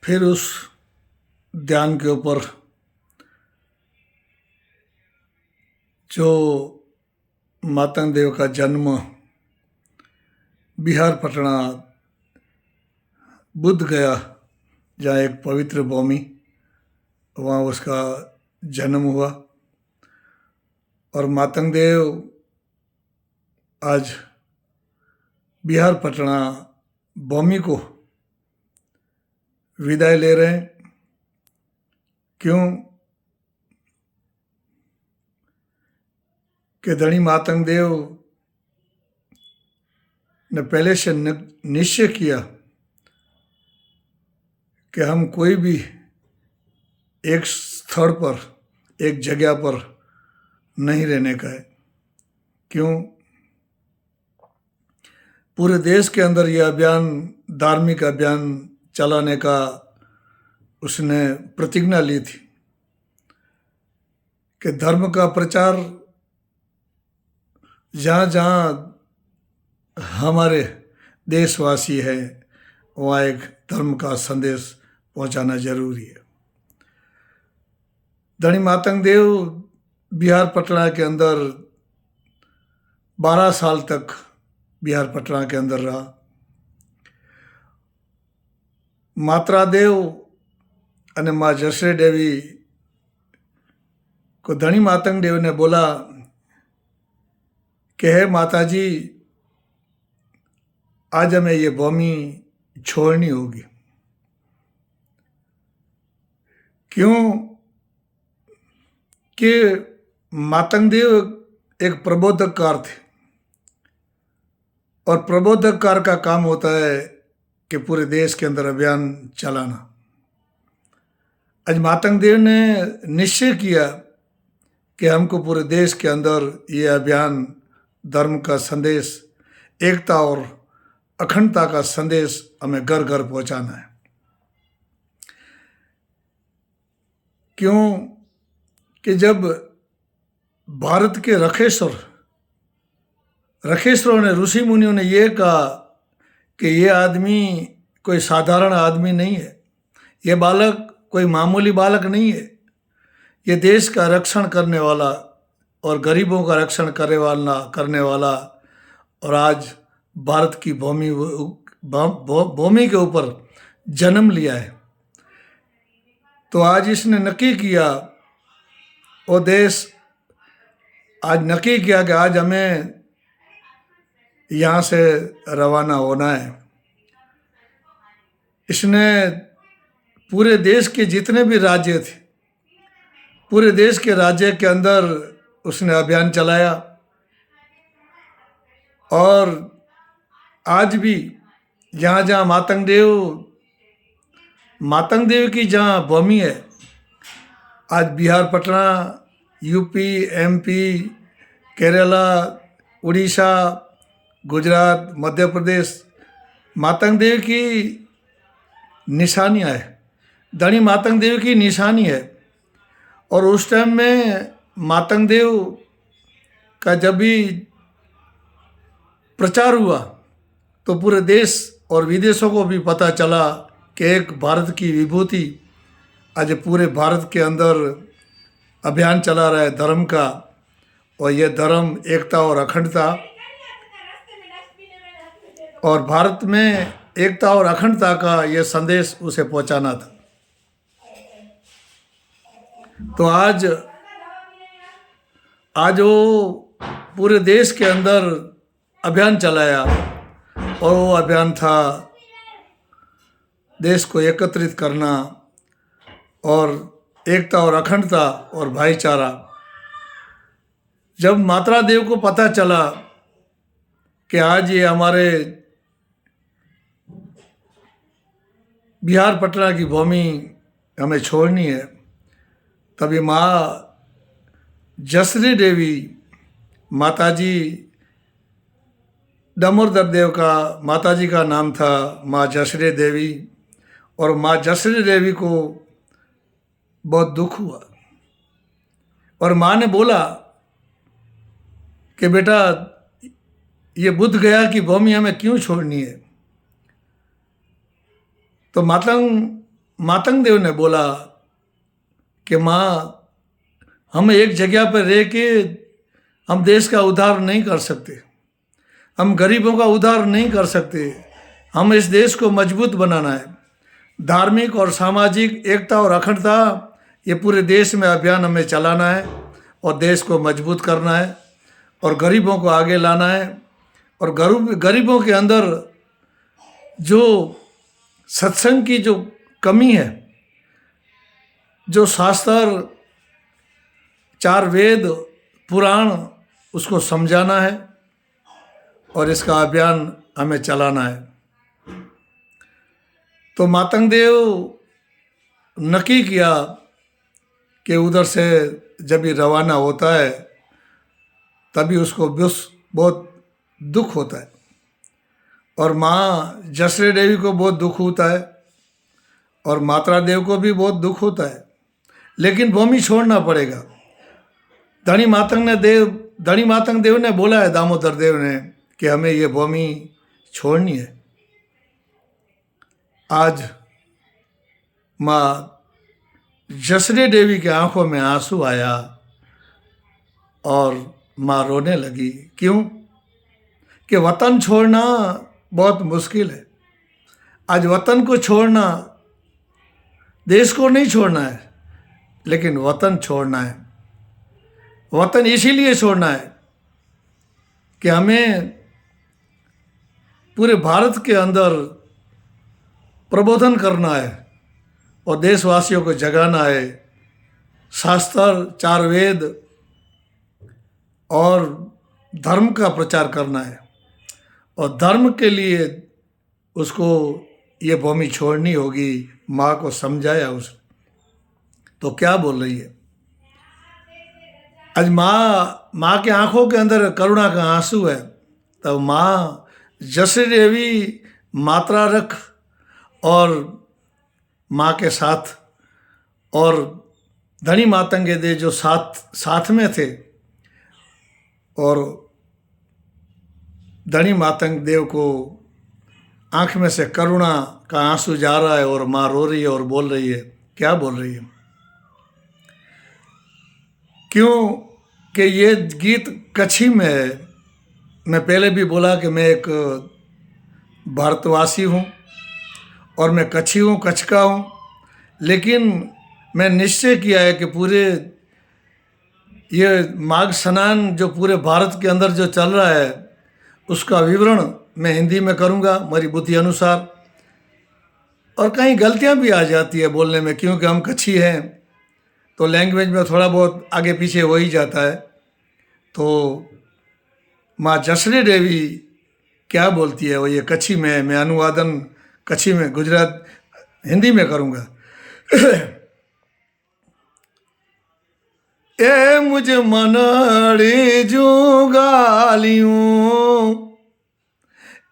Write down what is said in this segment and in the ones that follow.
फिर उस ध्यान के ऊपर जो मातंग देव का जन्म बिहार पटना बुद्ध गया, जहाँ एक पवित्र भूमि, वहाँ उसका जन्म हुआ। और मातंग देव आज बिहार पटना भूमि को विदाई ले रहे हैं। क्यों कि धनी मातंग देव ने पहले से निश्चय किया कि हम कोई भी एक स्थल पर, एक जगह पर नहीं रहने का है। क्यों? पूरे देश के अंदर यह अभियान, धार्मिक अभियान चलाने का उसने प्रतिज्ञा ली थी कि धर्म का प्रचार जहाँ जहाँ हमारे देशवासी हैं, वहाँ एक धर्म का संदेश पहुँचाना जरूरी है। धनी मातंग देव बिहार पटना के अंदर 12 साल तक बिहार पटना के अंदर रहा। मात्रा देव અને माँ जसरे देवी को धनी मातंग देव ने बोला कि हे माताजी, आज हमें ये भूमि छोड़नी होगी। क्यों कि मातंग देव एक प्रबोधककार थे, और प्रबोधककार का काम होता है कि पूरे देश के अंदर अभियान चलाना। आज मातंग देव ने निश्चय किया कि हमको पूरे देश के अंदर ये अभियान, धर्म का संदेश, एकता और अखंडता का संदेश हमें घर घर पहुंचाना है। क्यों कि जब भारत के रखेश्वरों ने, ऋषि मुनियों ने ये कहा कि ये आदमी कोई साधारण आदमी नहीं है, ये बालक कोई मामूली बालक नहीं है, ये देश का रक्षण करने वाला और गरीबों का रक्षण करने वाला, और आज भारत की भूमि के ऊपर जन्म लिया है। तो आज इसने नक्की किया, वो देश आज नक्की किया कि आज हमें यहाँ से रवाना होना है। इसने पूरे देश के जितने भी राज्य थे, पूरे देश के राज्य के अंदर उसने अभियान चलाया। और आज भी जहाँ जहाँ मातंग देव की जहाँ भूमि है, आज बिहार पटना, यूपी, एमपी, केरला, उड़ीसा, गुजरात, मध्य प्रदेश मातंग देव की निशानियाँ है, धनी मातंग देव की निशानी है। और उस टाइम में मातंग देव का जब भी प्रचार हुआ तो पूरे देश और विदेशों को भी पता चला कि एक भारत की विभूति आज पूरे भारत के अंदर अभियान चला रहा है धर्म का, और यह धर्म एकता और अखंडता, और भारत में एकता और अखंडता का यह संदेश उसे पहुंचाना था। तो आज वो पूरे देश के अंदर अभियान चलाया, और वो अभियान था देश को एकत्रित करना और एकता और अखंडता और भाईचारा। जब मात्रा देव को पता चला कि आज ये हमारे बिहार पटना की भूमि हमें छोड़नी है, तभी माँ जसरी देवी, माताजी दामोदर देव का माताजी का नाम था माँ जसरी देवी, और माँ जसरी देवी को बहुत दुख हुआ। और माँ ने बोला कि बेटा, ये बुद्ध गया की भूमि हमें क्यों छोड़नी है? तो मातंग मातंग देव ने बोला कि माँ, हम एक जगह पर रह के हम देश का उद्धार नहीं कर सकते, हम गरीबों का उद्धार नहीं कर सकते, हम इस देश को मजबूत बनाना है। धार्मिक और सामाजिक एकता और अखंडता, ये पूरे देश में अभियान हमें चलाना है और देश को मजबूत करना है और गरीबों को आगे लाना है। और गरीबों के अंदर जो सत्संग की जो कमी है, जो शास्त्र, चार वेद, पुराण, उसको समझाना है और इसका अभियान हमें चलाना है। तो मातंग देव नक्की किया कि उधर से जब ये रवाना होता है तभी उसको बहुत दुख होता है और माँ जसरे देवी को बहुत दुख होता है और मात्रा देव को भी बहुत दुख होता है, लेकिन भूमि छोड़ना पड़ेगा। धनी मातंग देव ने बोला है दामोदर देव ने कि हमें ये भूमि छोड़नी है। आज माँ जसरे देवी के आंखों में आंसू आया और माँ रोने लगी। क्यों? कि वतन छोड़ना बहुत मुश्किल है। आज वतन को छोड़ना, देश को नहीं छोड़ना है, लेकिन वतन छोड़ना है। वतन इसीलिए छोड़ना है कि हमें पूरे भारत के अंदर प्रबोधन करना है और देशवासियों को जगाना है। शास्त्र, चार वेद और धर्म का प्रचार करना है और धर्म के लिए उसको ये भूमि छोड़नी होगी। माँ को समझाया उसने, तो क्या बोल रही है? आज माँ के आंखों के अंदर करुणा का आंसू है। तो माँ जसरी देवी, मात्रा रख और माँ के साथ और धनी मातंग देव जो साथ में थे, और धनी मातंग देव को आंख में से करुणा का आंसू जा रहा है और माँ रो रही है और बोल रही है। क्या बोल रही है? क्यों कि ये गीत कच्छी में है। मैं पहले भी बोला कि मैं एक भारतवासी हूँ और मैं कच्छी हूँ, कच्छ का हूँ, लेकिन मैं निश्चय किया है कि पूरे ये माघ स्नान जो पूरे भारत के अंदर जो चल रहा है उसका विवरण मैं हिंदी में करूँगा मेरी बुद्धि अनुसार। और कहीं गलतियाँ भी आ जाती है बोलने में, क्योंकि हम कच्छी हैं तो लैंग्वेज में थोड़ा बहुत आगे पीछे हो ही जाता है। तो माँ जसरी देवी क्या बोलती है वो ये कच्छी में, मैं अनुवादन कच्छी में, गुजरात, हिंदी में करूँगा। ए मुझे मनड़ी जुगालियूं,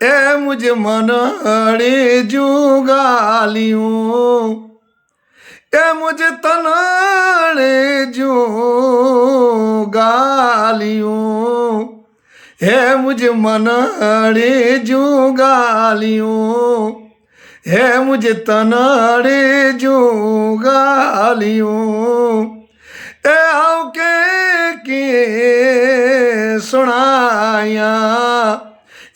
ए मुझे मनड़ी जुगालियूं, ए मुझे तनड़े जुगालियूं, हे मुझे मनड़े जुगालियूं, हे मुझे तनड़े जुगालियूं, ए आओ के सुनाया,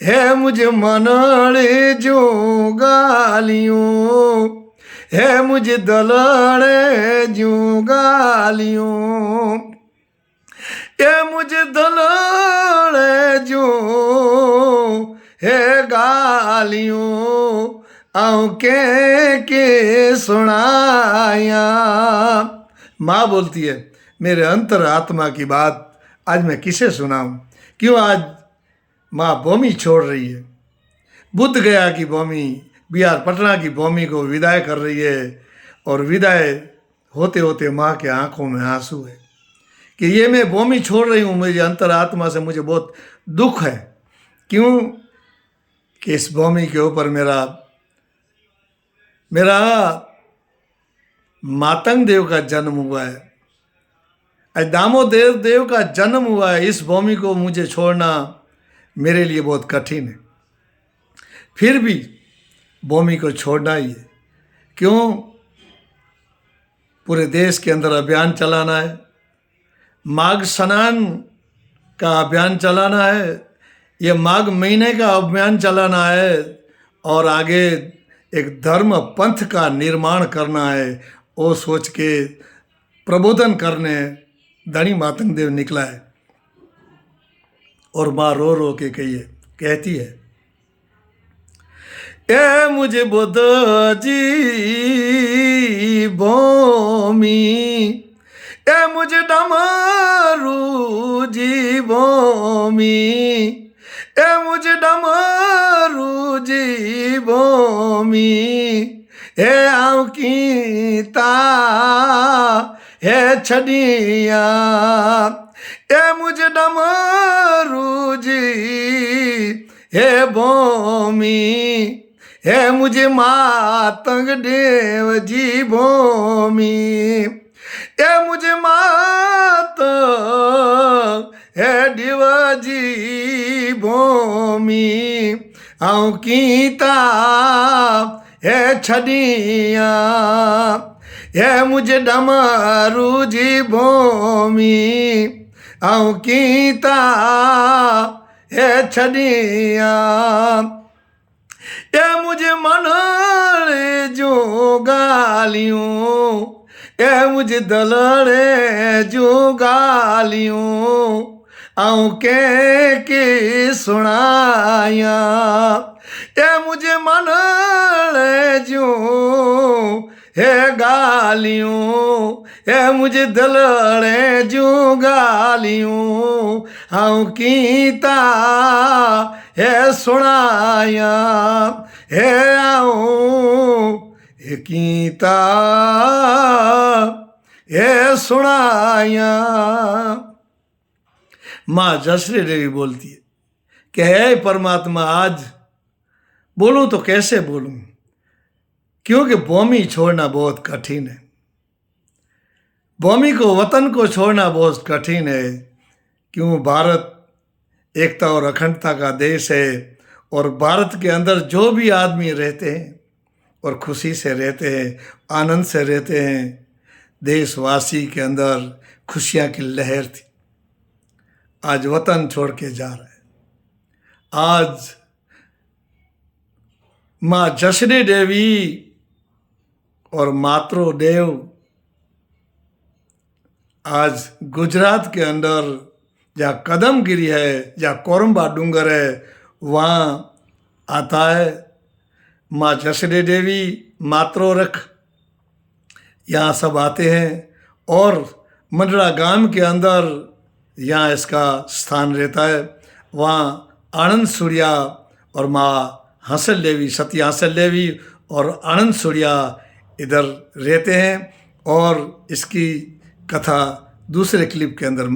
है मुझे मनड़े जुगालियूं, है मुझे दलड़े जुगालियूं, ये मुझे दलड़े जो है गालियों, आओ के सुनाया। माँ बोलती है मेरे अंतर आत्मा की बात आज मैं किसे सुनाऊं? क्यों आज माँ भूमि छोड़ रही है? बुद्ध गया की भूमि, बिहार पटना की भूमि को विदाई कर रही है और विदाई होते होते माँ के आंखों में आंसू है कि ये मैं भूमि छोड़ रही हूँ। मुझे अंतर आत्मा से मुझे बहुत दुख है। क्यों कि इस भूमि के ऊपर मेरा मातंग देव का जन्म हुआ है, दामोदर देव का जन्म हुआ है। इस भूमि को मुझे छोड़ना मेरे लिए बहुत कठिन है, फिर भी भूमि को छोड़ना ही है। क्यों पूरे देश के अंदर अभियान चलाना है, माघ स्नान का अभियान चलाना है, ये माघ महीने का अभियान चलाना है और आगे एक धर्म पंथ का निर्माण करना है। वो सोच के प्रबोधन करने धनी मातंग देव निकला है। और माँ रो रो के कहती है, ए मुझे बुद्ध जी भूमि, ए मुझे डमरू जी भूमि, ए मुझे डमरू जी भूमि, ए आऊं कीता है छड़िया, ए मुझे डमरू जी हे भूमि, हे मुझे मातंग देव जी भूमि, हे मुझे मातंग हे देव जी भूमि, आऊं कीता हे छड़िया, हे मुझे डमरू जी भूमि, आऊं कीता हे छड़िया, ये मुझे मनड़े जो गालियों, ये मुझे दलड़े जो गालियों, आऊं के सुनाया, ये मुझे मनड़े जो है गालियों, है मुझे दलड़े जो गालियों, आऊं कीता है सुनाया, है आऊं है कीता है सुनाया। माँ जसरी देवी बोलती है कि हे परमात्मा, आज बोलूं तो कैसे बोलूं, क्योंकि भूमि छोड़ना बहुत कठिन है, भूमि को, वतन को छोड़ना बहुत कठिन है। क्यों? भारत एकता और अखंडता का देश है और भारत के अंदर जो भी आदमी रहते हैं और खुशी से रहते हैं, आनंद से रहते हैं। देशवासी के अंदर खुशियाँ की लहर थी, आज वतन छोड़ के जा रहे हैं। आज माँ जसरी देवी और मातृ देव आज गुजरात के अंदर जहाँ कदमगिरी है, जहाँ कोरंबा डूंगर है, वहाँ आता है। माँ जसरी देवी, मातृरख, यहाँ सब आते हैं और मंडला गांव के अंदर यहाँ इसका स्थान रहता है। वहाँ आनंद सूर्या और माँ हंसल देवी, सती हंसल देवी और आनंद सूर्या इधर रहते हैं और इसकी कथा दूसरे क्लिप के अंदर